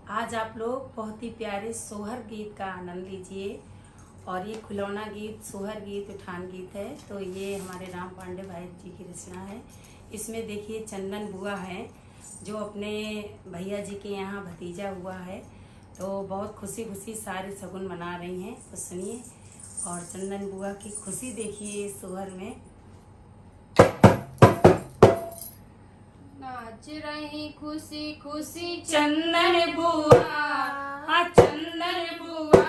आज आप लोग बहुत ही प्यारे सोहर गीत का आनंद लीजिए। और ये खिलौना गीत सोहर गीत उठान गीत है। तो ये हमारे राम पांडे भाई जी की रचना है। इसमें देखिए चंदन बुआ है जो अपने भैया जी के यहाँ भतीजा हुआ है, तो बहुत खुशी खुशी सारे शगुन मना रही हैं। तो सुनिए और चंदन बुआ की खुशी देखिए सोहर में। नाच रही खुशी खुशी चंदन बुआ, हाँ चंदन बुआ,